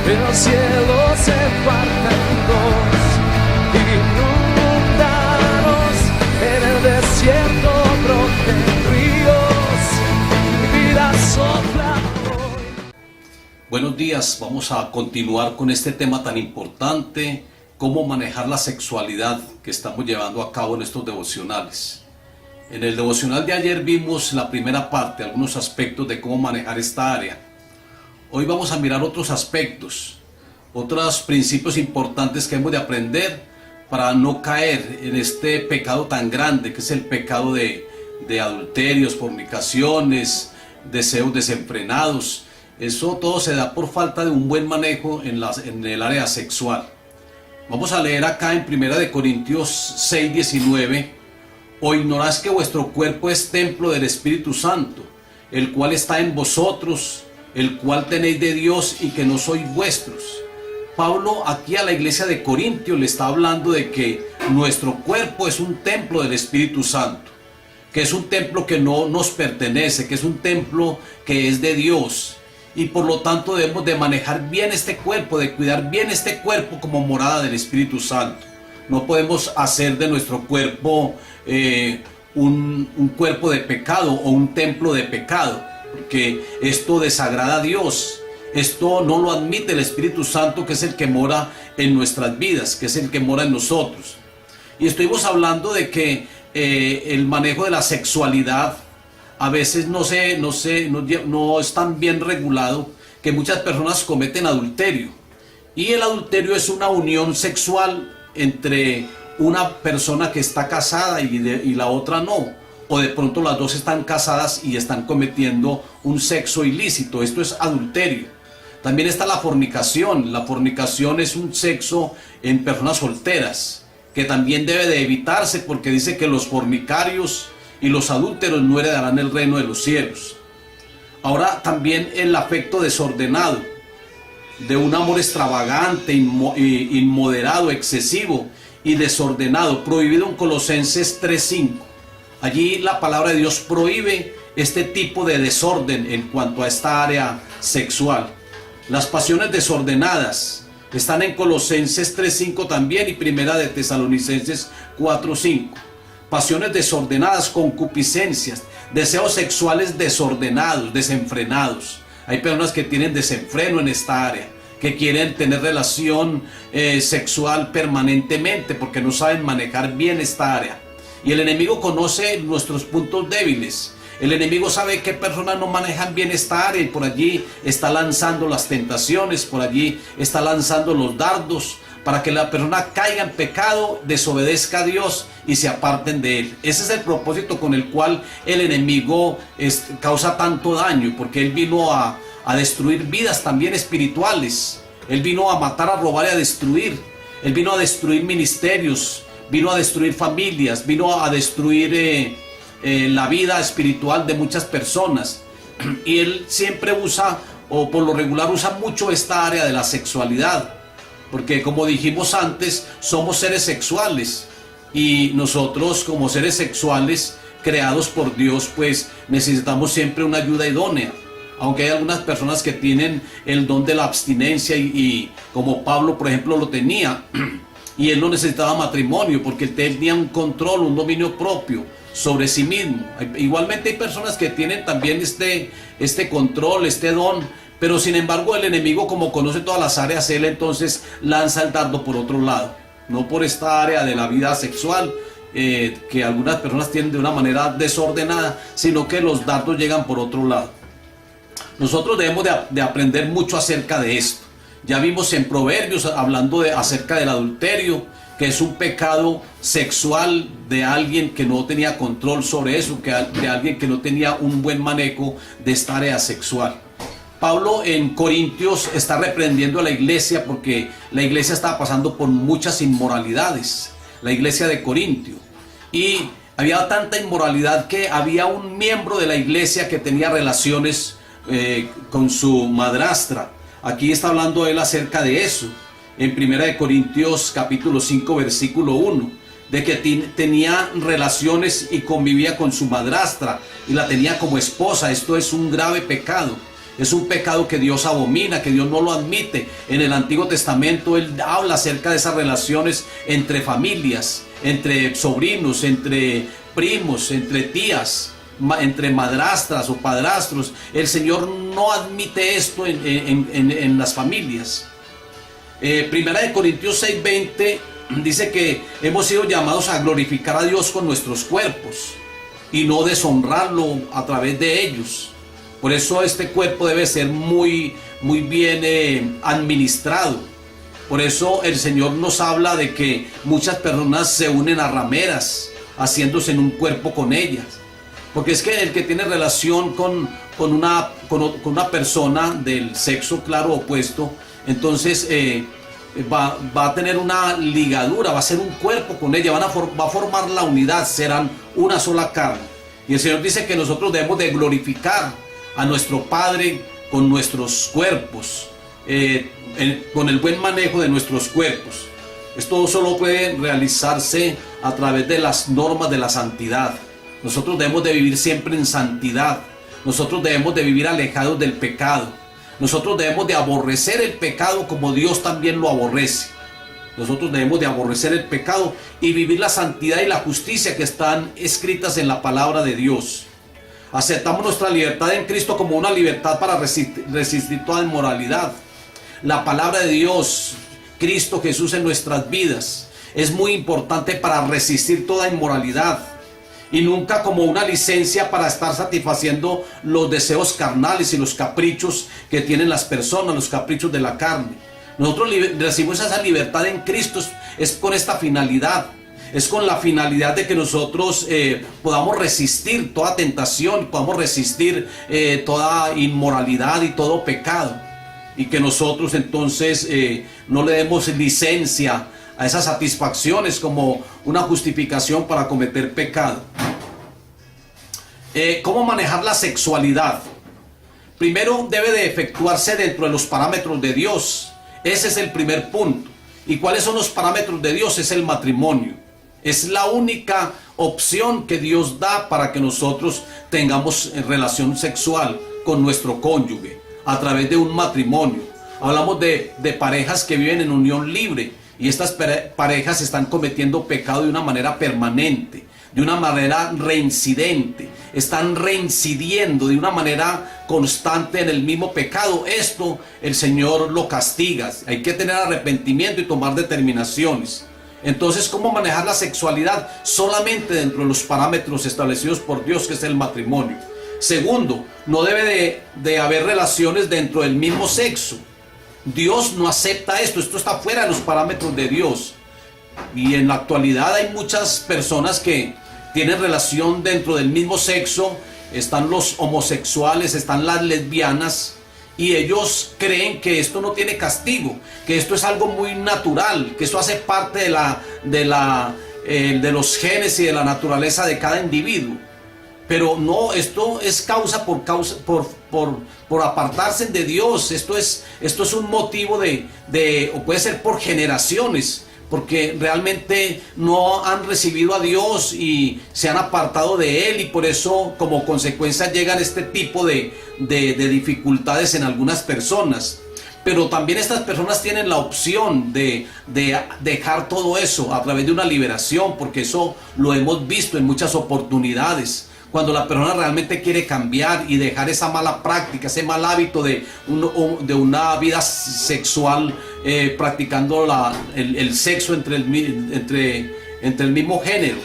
el cielo se parte en dos, inundados en el desierto broten ríos, mi vida sopla hoy. Buenos días, vamos a continuar con este tema tan importante, cómo manejar la sexualidad que estamos llevando a cabo en estos devocionales. En el devocional de ayer vimos la primera parte, algunos aspectos de cómo manejar esta área. Hoy vamos a mirar otros aspectos, otros principios importantes que hemos de aprender para no caer en este pecado tan grande que es el pecado de adulterios, fornicaciones, deseos desenfrenados. Eso todo se da por falta de un buen manejo en el área sexual. Vamos a leer acá en 1 Corintios 6:19. ¿O ignoráis que vuestro cuerpo es templo del Espíritu Santo, el cual está en vosotros, el cual tenéis de Dios y que no sois vuestros? Pablo aquí a la iglesia de Corintios le está hablando de que nuestro cuerpo es un templo del Espíritu Santo, que es un templo que no nos pertenece, que es un templo que es de Dios. Y por lo tanto debemos de manejar bien este cuerpo, de cuidar bien este cuerpo como morada del Espíritu Santo. No podemos hacer de nuestro cuerpo un cuerpo de pecado o un templo de pecado, porque esto desagrada a Dios. Esto no lo admite el Espíritu Santo, que es el que mora en nuestras vidas, que es el que mora en nosotros. Y estuvimos hablando de que el manejo de la sexualidad a veces no es tan bien regulado, que muchas personas cometen adulterio. Y el adulterio es una unión sexual entre una persona que está casada y la otra no, o de pronto las dos están casadas y están cometiendo un sexo ilícito. Esto es adulterio. También está la fornicación. La fornicación es un sexo en personas solteras, que también debe de evitarse, porque dice que los fornicarios y los adúlteros no heredarán el reino de los cielos. Ahora también el afecto desordenado, de un amor extravagante, inmoderado, excesivo y desordenado, prohibido en Colosenses 3:5. Allí la palabra de Dios prohíbe este tipo de desorden en cuanto a esta área sexual. Las pasiones desordenadas están en Colosenses 3:5 también, y Primera de Tesalonicenses 4:5. Pasiones desordenadas, concupiscencias, deseos sexuales desordenados, desenfrenados. Hay personas que tienen desenfreno en esta área, que quieren tener relación sexual permanentemente porque no saben manejar bien esta área. Y el enemigo conoce nuestros puntos débiles. El enemigo sabe qué personas no manejan bien esta área y por allí está lanzando las tentaciones, por allí está lanzando los dardos para que la persona caiga en pecado, desobedezca a Dios y se aparten de él. Ese es el propósito con el cual el enemigo causa tanto daño, porque él vino a destruir vidas también espirituales. Él vino a matar, a robar y a destruir. Él vino a destruir ministerios, vino a destruir familias, vino a destruir la vida espiritual de muchas personas. Y él siempre usa, o por lo regular usa mucho esta área de la sexualidad, porque como dijimos antes, somos seres sexuales, y nosotros como seres sexuales creados por Dios, pues necesitamos siempre una ayuda idónea. Aunque hay algunas personas que tienen el don de la abstinencia y como Pablo, por ejemplo, lo tenía, y él no necesitaba matrimonio porque él tenía un control, un dominio propio sobre sí mismo. Igualmente hay personas que tienen también este control, este don, pero sin embargo el enemigo, como conoce todas las áreas, él entonces lanza el dardo por otro lado, no por esta área de la vida sexual, que algunas personas tienen de una manera desordenada, sino que los dardos llegan por otro lado. Nosotros debemos de aprender mucho acerca de esto. Ya vimos en Proverbios hablando acerca del adulterio, que es un pecado sexual de alguien que no tenía control sobre eso, de alguien que no tenía un buen manejo de esta área sexual. Pablo en Corintios está reprendiendo a la iglesia porque la iglesia estaba pasando por muchas inmoralidades, la iglesia de Corintio. Y había tanta inmoralidad que había un miembro de la iglesia que tenía relaciones con su madrastra. Aquí está hablando él acerca de eso, en 1 Corintios capítulo 5 versículo 1, de que tenía relaciones y convivía con su madrastra y la tenía como esposa. Esto es un grave pecado. Es un pecado que Dios abomina, que Dios no lo admite. En el Antiguo Testamento Él habla acerca de esas relaciones entre familias, entre sobrinos, entre primos, entre tías, entre madrastras o padrastros. El Señor no admite esto en las familias. Primera de Corintios 6:20 dice que hemos sido llamados a glorificar a Dios con nuestros cuerpos y no deshonrarlo a través de ellos. Por eso este cuerpo debe ser muy bien administrado. Por eso el Señor nos habla de que muchas personas se unen a rameras, haciéndose en un cuerpo con ellas. Porque es que el que tiene relación con una persona del sexo claro opuesto, entonces va a tener una ligadura, va a ser un cuerpo con ella, va a formar la unidad, serán una sola carne. Y el Señor dice que nosotros debemos de glorificar a nuestro Padre con nuestros cuerpos, con el buen manejo de nuestros cuerpos. Esto solo puede realizarse a través de las normas de la santidad. Nosotros debemos de vivir siempre en santidad. Nosotros debemos de vivir alejados del pecado. Nosotros debemos de aborrecer el pecado como Dios también lo aborrece. Nosotros debemos de aborrecer el pecado y vivir la santidad y la justicia que están escritas en la palabra de Dios. Aceptamos nuestra libertad en Cristo como una libertad para resistir toda inmoralidad. La palabra de Dios, Cristo Jesús en nuestras vidas, es muy importante para resistir toda inmoralidad. Y nunca como una licencia para estar satisfaciendo los deseos carnales y los caprichos que tienen las personas, los caprichos de la carne. Nosotros recibimos esa libertad en Cristo, es con esta finalidad. Es con la finalidad de que nosotros podamos resistir toda tentación, podamos resistir toda inmoralidad y todo pecado. Y que nosotros entonces no le demos licencia a esas satisfacciones como una justificación para cometer pecado. ¿Cómo manejar la sexualidad? Primero debe de efectuarse dentro de los parámetros de Dios. Ese es el primer punto. ¿Y cuáles son los parámetros de Dios? Es el matrimonio. Es la única opción que Dios da para que nosotros tengamos relación sexual con nuestro cónyuge a través de un matrimonio. Hablamos de parejas que viven en unión libre y estas parejas están cometiendo pecado de una manera permanente, de una manera reincidente. Están reincidiendo de una manera constante en el mismo pecado. Esto el Señor lo castiga. Hay que tener arrepentimiento y tomar determinaciones. Entonces, ¿cómo manejar la sexualidad? Solamente dentro de los parámetros establecidos por Dios, que es el matrimonio. Segundo, no debe de haber relaciones dentro del mismo sexo. Dios no acepta esto está fuera de los parámetros de Dios. Y en la actualidad hay muchas personas que tienen relación dentro del mismo sexo. Están los homosexuales, están las lesbianas, y ellos creen que esto no tiene castigo, que esto es algo muy natural, que esto hace parte de los genes y de la naturaleza de cada individuo. Pero no, esto es causa por apartarse de Dios. Esto es un motivo o puede ser por generaciones, porque realmente no han recibido a Dios y se han apartado de Él, y por eso como consecuencia llegan este tipo de dificultades en algunas personas. Pero también estas personas tienen la opción de dejar todo eso a través de una liberación, porque eso lo hemos visto en muchas oportunidades. Cuando la persona realmente quiere cambiar y dejar esa mala práctica, ese mal hábito de una vida sexual, practicando el sexo entre el mismo género,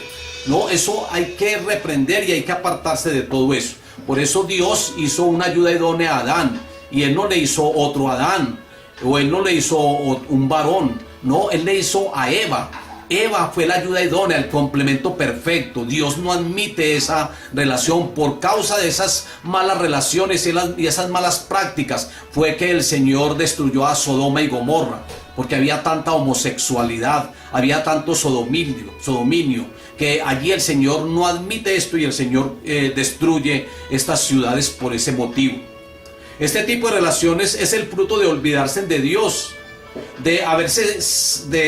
¿no? Eso hay que reprender y hay que apartarse de todo eso. Por eso Dios hizo una ayuda idónea a Adán, y Él no le hizo otro Adán, o Él no le hizo un varón, no, Él le hizo a Eva. Eva fue la ayuda idónea, el complemento perfecto. Dios no admite esa relación. Por causa de esas malas relaciones y esas malas prácticas fue que el Señor destruyó a Sodoma y Gomorra, porque había tanta homosexualidad, había tanto sodominio, que allí el Señor no admite esto, y el Señor destruye estas ciudades por ese motivo. Este tipo de relaciones es el fruto de olvidarse de Dios, de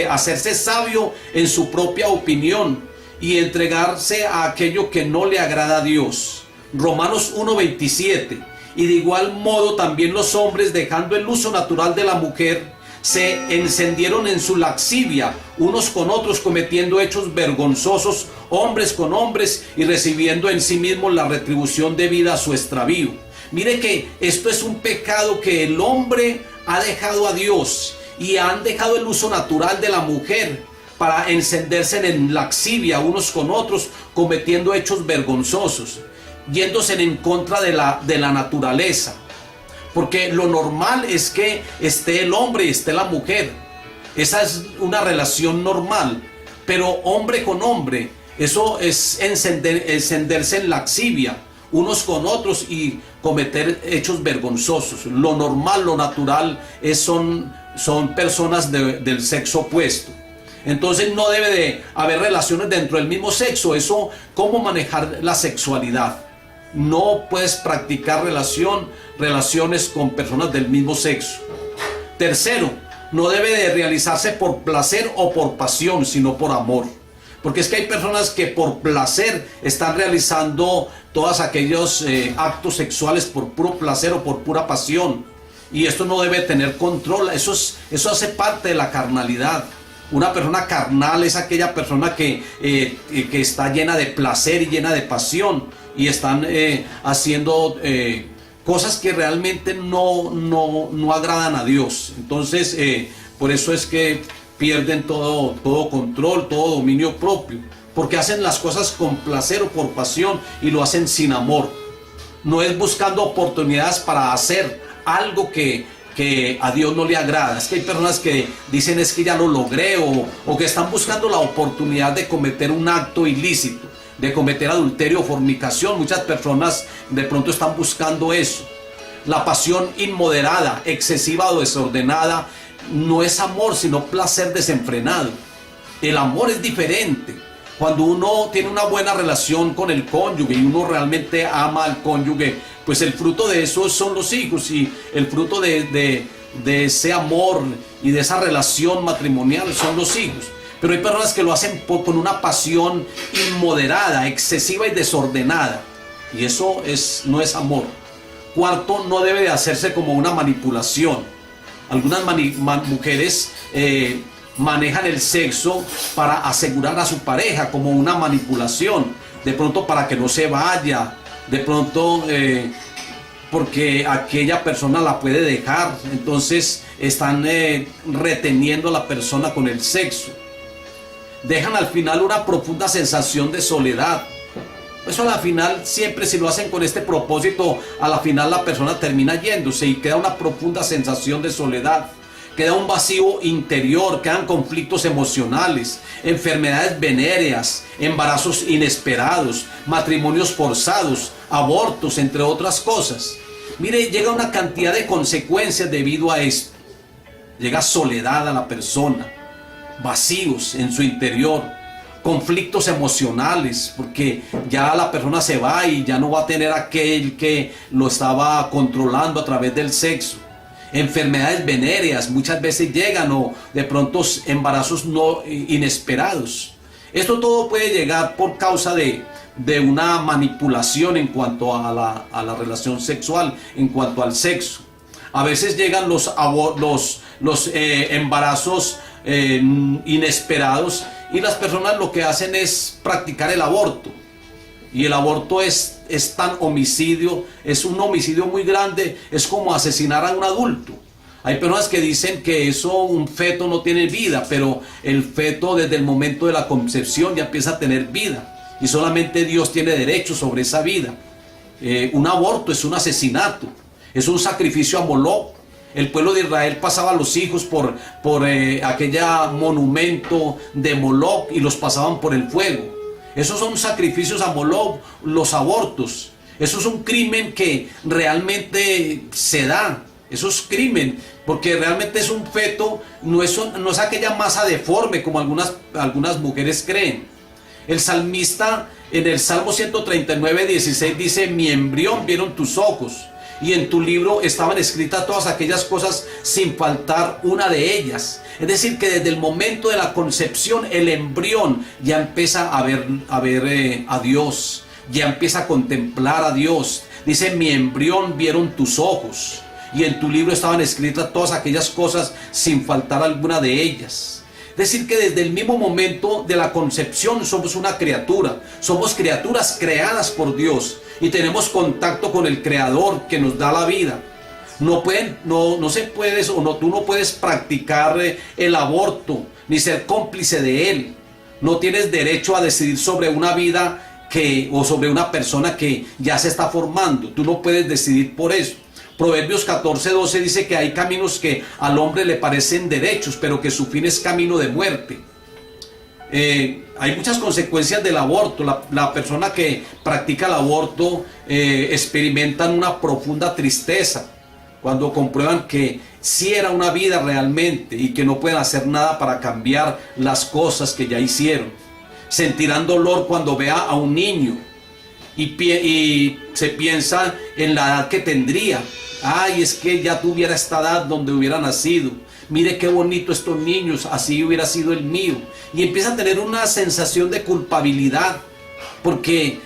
hacerse sabio en su propia opinión y entregarse a aquello que no le agrada a Dios. Romanos 1:27. Y de igual modo también los hombres, dejando el uso natural de la mujer, se encendieron en su laxivia unos con otros, cometiendo hechos vergonzosos hombres con hombres y recibiendo en sí mismos la retribución debida a su extravío. Mire que esto es un pecado que el hombre ha dejado a Dios y han dejado el uso natural de la mujer para encenderse en laxivia unos con otros, cometiendo hechos vergonzosos, yéndose en contra de la naturaleza. Porque lo normal es que esté el hombre y esté la mujer. Esa es una relación normal. Pero hombre con hombre, eso es encenderse en laxivia unos con otros y cometer hechos vergonzosos. Lo normal, lo natural son personas del sexo opuesto. Entonces no debe de haber relaciones dentro del mismo sexo. Eso, ¿cómo manejar la sexualidad? No puedes practicar relaciones con personas del mismo sexo. Tercero, no debe de realizarse por placer o por pasión, sino por amor. Porque es que hay personas que por placer están realizando todos aquellos actos sexuales por puro placer o por pura pasión. Y esto no debe tener control. Eso hace parte de la carnalidad. Una persona carnal es aquella persona que está llena de placer y llena de pasión. Y están haciendo cosas que realmente no agradan a Dios. Entonces, por eso es que pierden todo control, todo dominio propio. Porque hacen las cosas con placer o por pasión y lo hacen sin amor. No es buscando oportunidades para hacer algo que a Dios no le agrada. Es que hay personas que dicen es que ya lo logré o que están buscando la oportunidad de cometer un acto ilícito, de cometer adulterio o fornicación. Muchas personas de pronto están buscando eso. La pasión inmoderada, excesiva o desordenada no es amor, sino placer desenfrenado. El amor es diferente. Cuando uno tiene una buena relación con el cónyuge y uno realmente ama al cónyuge, pues el fruto de eso son los hijos, y el fruto de ese amor y de esa relación matrimonial son los hijos. Pero hay personas que lo hacen con una pasión inmoderada, excesiva y desordenada. Y eso no es amor. Cuarto, no debe de hacerse como una manipulación. Algunas mujeres manejan el sexo para asegurar a su pareja, como una manipulación. De pronto para que no se vaya. De pronto porque aquella persona la puede dejar. Entonces están reteniendo a la persona con el sexo. Dejan al final una profunda sensación de soledad. Eso a la final, siempre si lo hacen con este propósito, a la final la persona termina yéndose y queda una profunda sensación de soledad. Queda un vacío interior, quedan conflictos emocionales, enfermedades venéreas, embarazos inesperados, matrimonios forzados, abortos, entre otras cosas. Mire, llega una cantidad de consecuencias debido a esto. Llega soledad a la persona, vacíos en su interior, conflictos emocionales, porque ya la persona se va y ya no va a tener aquel que lo estaba controlando a través del sexo. Enfermedades venéreas muchas veces llegan, o de pronto embarazos no inesperados. Esto todo puede llegar por causa de una manipulación en cuanto a la relación sexual, en cuanto al sexo. A veces llegan los embarazos inesperados, y las personas lo que hacen es practicar el aborto. Y el aborto es tan homicidio, es un homicidio muy grande, es como asesinar a un adulto. Hay personas que dicen que un feto no tiene vida, pero el feto desde el momento de la concepción ya empieza a tener vida, y solamente Dios tiene derecho sobre esa vida. Un aborto es un asesinato, es un sacrificio a Moloch. El pueblo de Israel pasaba a los hijos por aquella monumento de Moloch y los pasaban por el fuego. Esos son sacrificios a Moloch, los abortos. Eso es un crimen que realmente se da. Eso es crimen, porque realmente es un feto, no es aquella masa deforme como algunas mujeres creen. El salmista en el Salmo 139:16 dice: mi embrión vieron tus ojos, y en tu libro estaban escritas todas aquellas cosas sin faltar una de ellas. Es decir, que desde el momento de la concepción el embrión ya empieza a ver a Dios, ya empieza a contemplar a Dios, Dice, mi embrión vieron tus ojos, y en tu libro estaban escritas todas aquellas cosas sin faltar alguna de ellas. Es decir, que desde el mismo momento de la concepción somos una criatura, somos criaturas creadas por Dios y tenemos contacto con el Creador que nos da la vida. No se puede, tú no puedes practicar el aborto ni ser cómplice de él. No tienes derecho a decidir sobre una vida o sobre una persona que ya se está formando. Tú no puedes decidir por eso. Proverbios 14:12 dice que hay caminos que al hombre le parecen derechos, pero que su fin es camino de muerte. Hay muchas consecuencias del aborto. La persona que practica el aborto experimentan una profunda tristeza cuando comprueban que sí era una vida realmente y que no pueden hacer nada para cambiar las cosas que ya hicieron. Sentirán dolor cuando vea a un niño y se piensa en la edad que tendría. Ay, es que ya tuviera esta edad donde hubiera nacido. Mire qué bonito estos niños, así hubiera sido el mío. Y empieza a tener una sensación de culpabilidad porque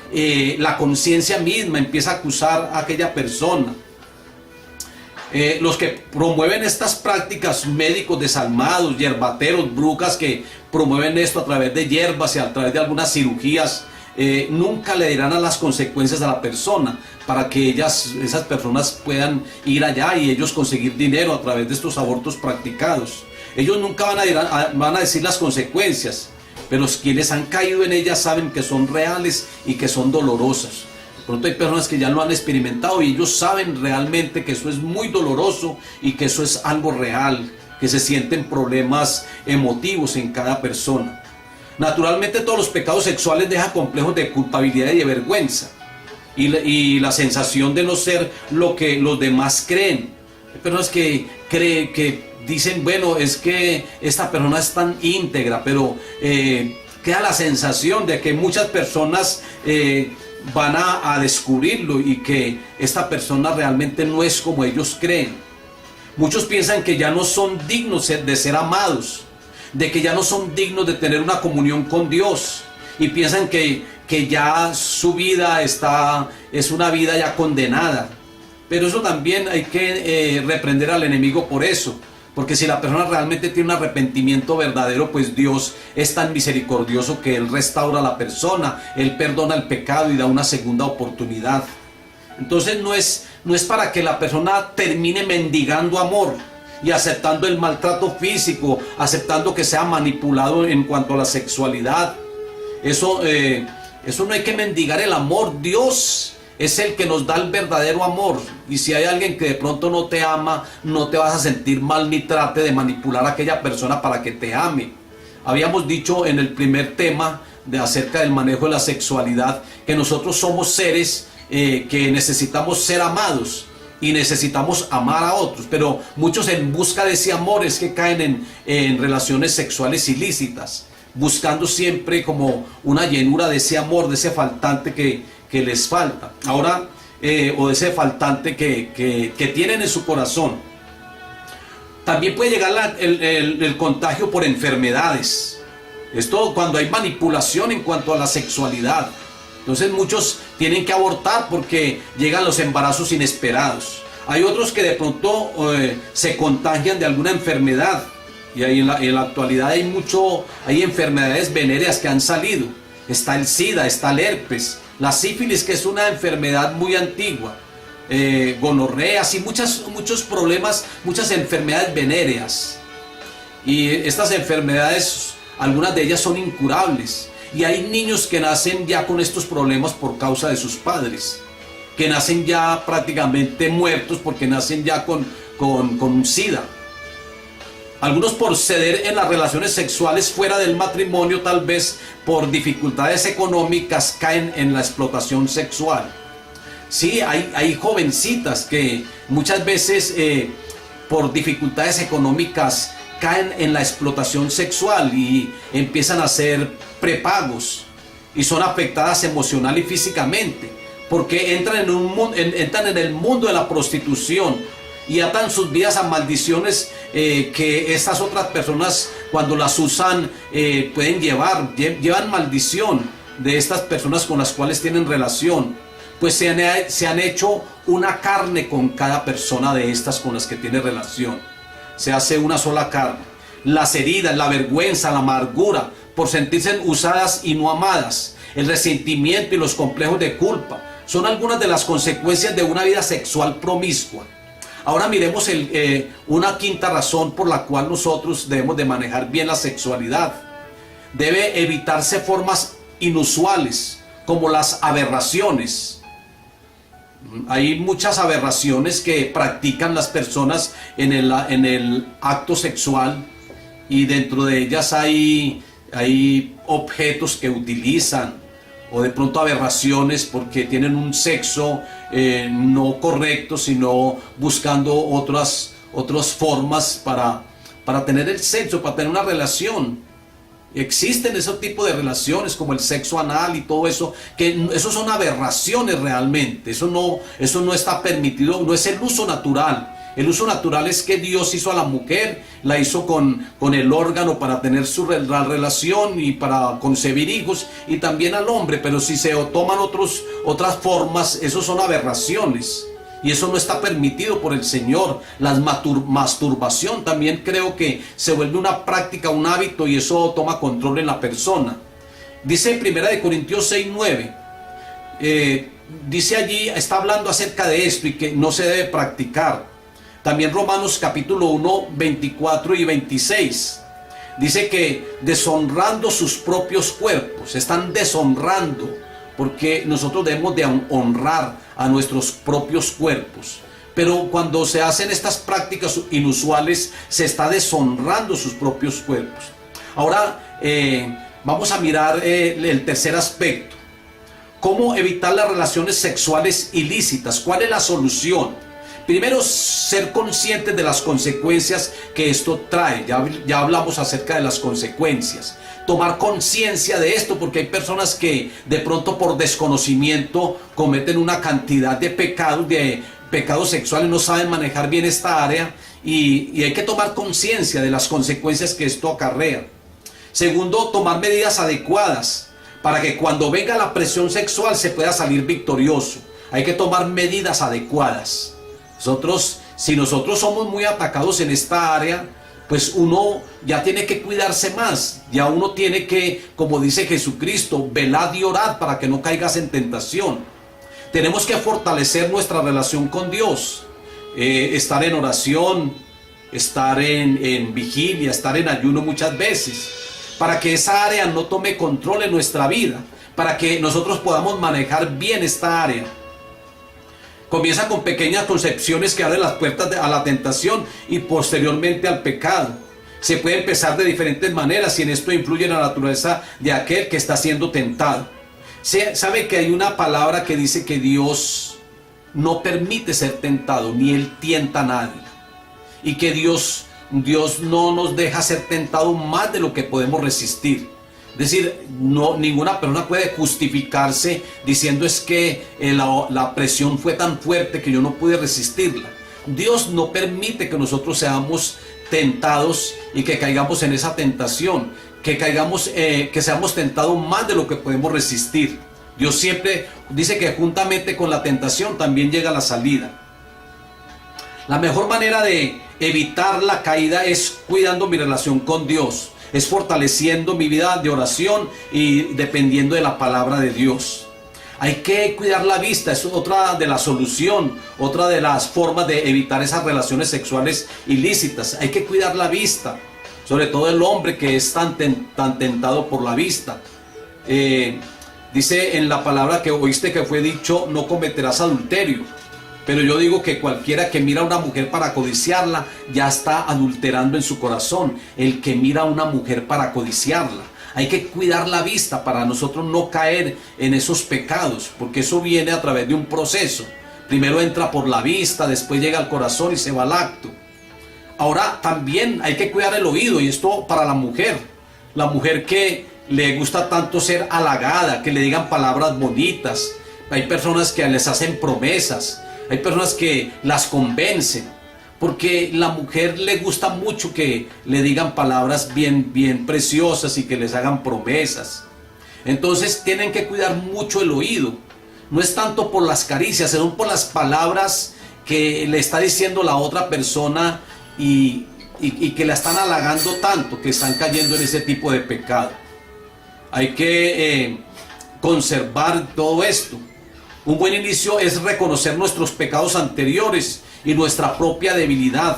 la conciencia misma empieza a acusar a aquella persona. Los que promueven estas prácticas, médicos desalmados, hierbateros, brujas que promueven esto a través de hierbas y a través de algunas cirugías, nunca le dirán a las consecuencias a la persona para que esas personas puedan ir allá y ellos conseguir dinero a través de estos abortos practicados. Ellos nunca van a decir las consecuencias, pero quienes han caído en ellas saben que son reales y que son dolorosas. Pronto hay personas que ya lo han experimentado y ellos saben realmente que eso es muy doloroso y que eso es algo real, que se sienten problemas emotivos en cada persona. Naturalmente todos los pecados sexuales dejan complejos de culpabilidad y de vergüenza y la sensación de no ser lo que los demás creen. Hay personas que dicen, bueno, es que esta persona es tan íntegra, pero queda la sensación de que muchas personas van a descubrirlo y que esta persona realmente no es como ellos creen. Muchos piensan que ya no son dignos de ser amados, de que ya no son dignos de tener una comunión con Dios y piensan que ya su vida es una vida ya condenada. Pero eso también hay que reprender al enemigo por eso. Porque si la persona realmente tiene un arrepentimiento verdadero, pues Dios es tan misericordioso que Él restaura a la persona, Él perdona el pecado y da una segunda oportunidad. Entonces no es para que la persona termine mendigando amor y aceptando el maltrato físico, aceptando que sea manipulado en cuanto a la sexualidad. Eso no hay que mendigar el amor. Dios es el que nos da el verdadero amor. Y si hay alguien que de pronto no te ama, no te vas a sentir mal ni trate de manipular a aquella persona para que te ame. Habíamos dicho en el primer tema acerca del manejo de la sexualidad que nosotros somos seres que necesitamos ser amados y necesitamos amar a otros, pero muchos en busca de ese amor es que caen en relaciones sexuales ilícitas, buscando siempre como una llenura de ese amor, de ese faltante que les falta ahora, o de ese faltante que tienen en su corazón. También puede llegar el contagio por enfermedades. Esto cuando hay manipulación en cuanto a la sexualidad. Entonces muchos tienen que abortar porque llegan los embarazos inesperados. Hay otros que de pronto se contagian de alguna enfermedad. Y ahí en la actualidad hay enfermedades venéreas que han salido. Está el SIDA, está el herpes, la sífilis, que es una enfermedad muy antigua, gonorreas y muchos problemas, muchas enfermedades venéreas. Y estas enfermedades, algunas de ellas son incurables. Y hay niños que nacen ya con estos problemas por causa de sus padres, que nacen ya prácticamente muertos porque nacen ya con SIDA. Algunos por ceder en las relaciones sexuales fuera del matrimonio, tal vez por dificultades económicas, caen en la explotación sexual. Sí, hay jovencitas que muchas veces por dificultades económicas caen en la explotación sexual y empiezan a hacer prepagos y son afectadas emocional y físicamente porque entran en el mundo de la prostitución y atan sus vidas a maldiciones que estas otras personas, cuando las usan, llevan maldición de estas personas con las cuales tienen relación. pues se han hecho una carne con cada persona de estas con las que tiene relación. Se hace una sola carne. Las heridas, la vergüenza, la amargura por sentirse usadas y no amadas, el resentimiento y los complejos de culpa son algunas de las consecuencias de una vida sexual promiscua. Ahora miremos una quinta razón por la cual nosotros debemos de manejar bien la sexualidad. Debe evitarse formas inusuales como las aberraciones. Hay muchas aberraciones que practican las personas en el acto sexual, y dentro de ellas hay objetos que utilizan, o de pronto aberraciones porque tienen un sexo no correcto, sino buscando otras formas para tener el sexo, para tener una relación. Existen ese tipo de relaciones como el sexo anal y todo eso, que eso son aberraciones realmente. Eso no está permitido, no es el uso natural. El uso natural es que Dios hizo a la mujer, la hizo con el órgano para tener la relación y para concebir hijos, y también al hombre, pero si se toman otras formas, eso son aberraciones. Y eso no está permitido por el Señor. La masturbación también creo que se vuelve una práctica, un hábito, y eso toma control en la persona. Dice en 1 Corintios 6:9, dice allí, está hablando acerca de esto y que no se debe practicar. También Romanos capítulo 1, 24 y 26. Dice que deshonrando sus propios cuerpos, están deshonrando, porque nosotros debemos de honrar a nuestros propios cuerpos. Pero cuando se hacen estas prácticas inusuales, se está deshonrando sus propios cuerpos. Ahora vamos a mirar el tercer aspecto. ¿Cómo evitar las relaciones sexuales ilícitas? ¿Cuál es la solución? Primero, ser conscientes de las consecuencias que esto trae. Ya hablamos acerca de las consecuencias. Tomar conciencia de esto, porque hay personas que de pronto por desconocimiento cometen una cantidad de pecados sexuales, no saben manejar bien esta área, y hay que tomar conciencia de las consecuencias que esto acarrea. Segundo, tomar medidas adecuadas para que cuando venga la presión sexual se pueda salir victorioso. Hay que tomar medidas adecuadas. Si nosotros somos muy atacados en esta área, pues uno ya tiene que cuidarse más. Ya uno tiene que, como dice Jesucristo, velad y orad para que no caigas en tentación. Tenemos que fortalecer nuestra relación con Dios, estar en oración, estar en vigilia, estar en ayuno muchas veces, para que esa área no tome control en nuestra vida, para que nosotros podamos manejar bien esta área. Comienza con pequeñas concepciones que abren las puertas a la tentación y posteriormente al pecado. Se puede empezar de diferentes maneras y en esto influye la naturaleza de aquel que está siendo tentado. Sabe que hay una palabra que dice que Dios no permite ser tentado, ni Él tienta a nadie. Y que Dios no nos deja ser tentado más de lo que podemos resistir. Es decir, ninguna persona puede justificarse diciendo es que la presión fue tan fuerte que yo no pude resistirla. Dios no permite que nosotros seamos tentados y que caigamos en esa tentación, que seamos tentados más de lo que podemos resistir. Dios siempre dice que juntamente con la tentación también llega la salida. La mejor manera de evitar la caída es cuidando mi relación con Dios. Es fortaleciendo mi vida de oración y dependiendo de la palabra de Dios. Hay que cuidar la vista, es otra de la solución, otra de las formas de evitar esas relaciones sexuales ilícitas. Hay que cuidar la vista, sobre todo el hombre que es tan tentado por la vista. Dice en la palabra que oíste que fue dicho, no cometerás adulterio. Pero yo digo que cualquiera que mira a una mujer para codiciarla, ya está adulterando en su corazón. El que mira a una mujer para codiciarla. Hay que cuidar la vista para nosotros no caer en esos pecados, porque eso viene a través de un proceso. Primero entra por la vista, después llega al corazón y se va al acto. Ahora también hay que cuidar el oído, y esto para la mujer. La mujer que le gusta tanto ser halagada, que le digan palabras bonitas. Hay personas que les hacen promesas. Hay personas que las convencen, porque la mujer le gusta mucho que le digan palabras bien preciosas y que les hagan promesas. Entonces tienen que cuidar mucho el oído. no es tanto por las caricias, sino por las palabras que le está diciendo la otra persona y que la están halagando tanto que están cayendo en ese tipo de pecado. Hay que conservar todo esto. Un buen inicio es reconocer nuestros pecados anteriores y nuestra propia debilidad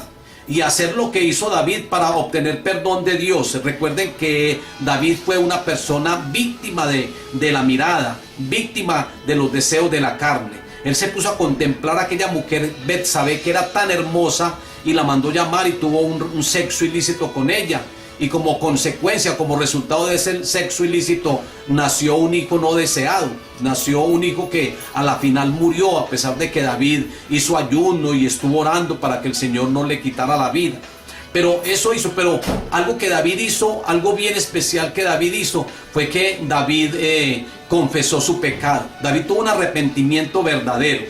y hacer lo que hizo David para obtener perdón de Dios. Recuerden que David fue una persona víctima de la mirada, víctima de los deseos de la carne. Él se puso a contemplar a aquella mujer Betsabé que era tan hermosa y la mandó llamar y tuvo un sexo ilícito con ella. Y como consecuencia, como resultado de ese sexo ilícito, nació un hijo no deseado. Nació un hijo que a la final murió, a pesar de que David hizo ayuno y estuvo orando para que el Señor no le quitara la vida. Pero eso hizo, pero algo que David hizo, algo bien especial que David hizo, fue que David confesó su pecado. David tuvo un arrepentimiento verdadero.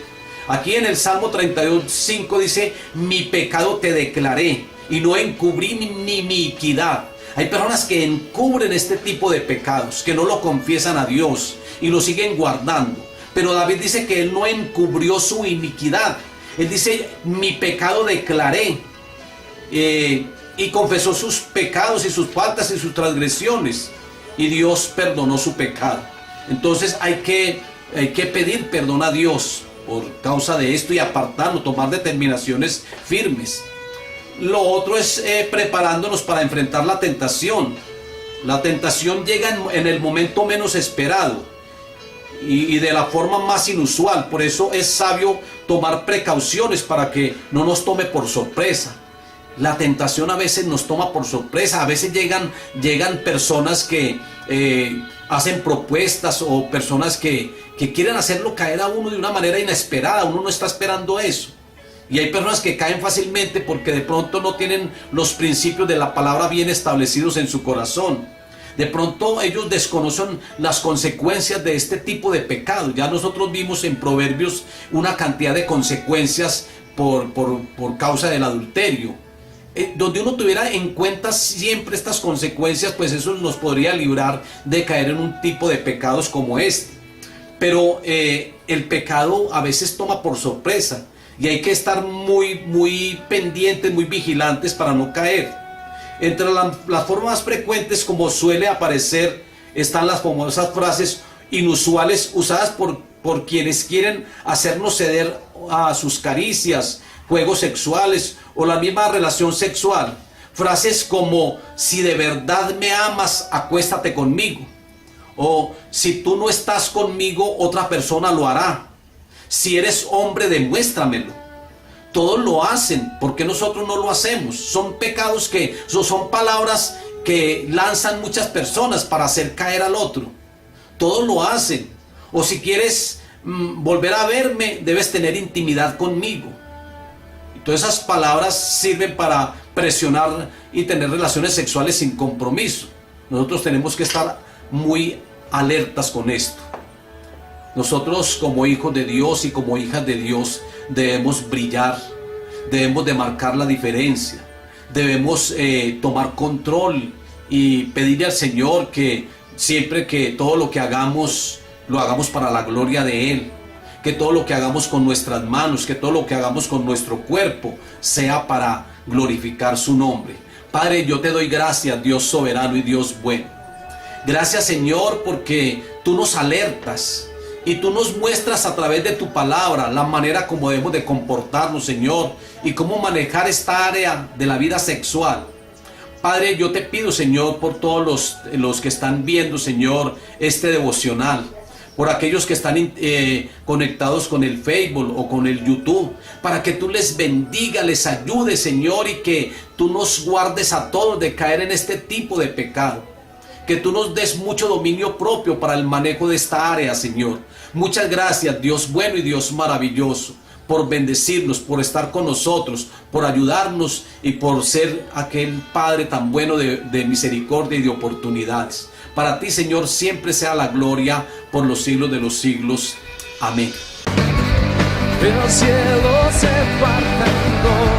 Aquí en el Salmo 32:5 dice: mi pecado te declaré y no encubrí ni mi iniquidad. Hay personas que encubren este tipo de pecados, que no lo confiesan a Dios y lo siguen guardando. Pero David dice que él no encubrió su iniquidad. Él dice: mi pecado declaré. Y confesó sus pecados y sus faltas y sus transgresiones. Y Dios perdonó su pecado. Entonces hay que pedir perdón a Dios por causa de esto y apartarnos, tomar determinaciones firmes. Lo otro es preparándonos para enfrentar la tentación. La tentación llega en el momento menos esperado y de la forma más inusual. Por eso es sabio tomar precauciones para que no nos tome por sorpresa. La tentación a veces nos toma por sorpresa. A veces llegan personas que hacen propuestas o personas que quieren hacerlo caer a uno de una manera inesperada. Uno no está esperando eso. Y hay personas que caen fácilmente porque de pronto no tienen los principios de la palabra bien establecidos en su corazón. De pronto ellos desconocen las consecuencias de este tipo de pecado. Ya nosotros vimos en Proverbios una cantidad de consecuencias por causa del adulterio. Donde uno tuviera en cuenta siempre estas consecuencias, pues eso nos podría librar de caer en un tipo de pecados como este. Pero el pecado a veces toma por sorpresa. Y hay que estar muy pendientes, muy vigilantes para no caer. Entre las formas más frecuentes, como suele aparecer, están las famosas frases inusuales usadas por quienes quieren hacernos ceder a sus caricias, juegos sexuales o la misma relación sexual. Frases como: si de verdad me amas, acuéstate conmigo. O: si tú no estás conmigo, otra persona lo hará. Si eres hombre, demuéstramelo. Todos lo hacen, ¿por qué nosotros no lo hacemos? Son pecados son palabras que lanzan muchas personas para hacer caer al otro. Todos lo hacen. O: si quieres volver a verme, debes tener intimidad conmigo. Y todas esas palabras sirven para presionar y tener relaciones sexuales sin compromiso. Nosotros tenemos que estar muy alertas con esto. Nosotros, como hijos de Dios y como hijas de Dios, debemos brillar, debemos de marcar la diferencia, debemos tomar control y pedirle al Señor que siempre que todo lo que hagamos, lo hagamos para la gloria de Él, que todo lo que hagamos con nuestras manos, que todo lo que hagamos con nuestro cuerpo, sea para glorificar su nombre. Padre, yo te doy gracias, Dios soberano y Dios bueno. Gracias, Señor, porque tú nos alertas. Y tú nos muestras a través de tu palabra la manera como debemos de comportarnos, Señor, y cómo manejar esta área de la vida sexual. Padre, yo te pido, Señor, por todos los que están viendo, Señor, este devocional, por aquellos que están conectados con el Facebook o con el YouTube, para que tú les bendiga, les ayude, Señor, y que tú nos guardes a todos de caer en este tipo de pecado. Que tú nos des mucho dominio propio para el manejo de esta área, Señor. Muchas gracias, Dios bueno y Dios maravilloso, por bendecirnos, por estar con nosotros, por ayudarnos y por ser aquel Padre tan bueno de misericordia y de oportunidades. Para ti, Señor, siempre sea la gloria por los siglos de los siglos. Amén. El cielo se parte en dos.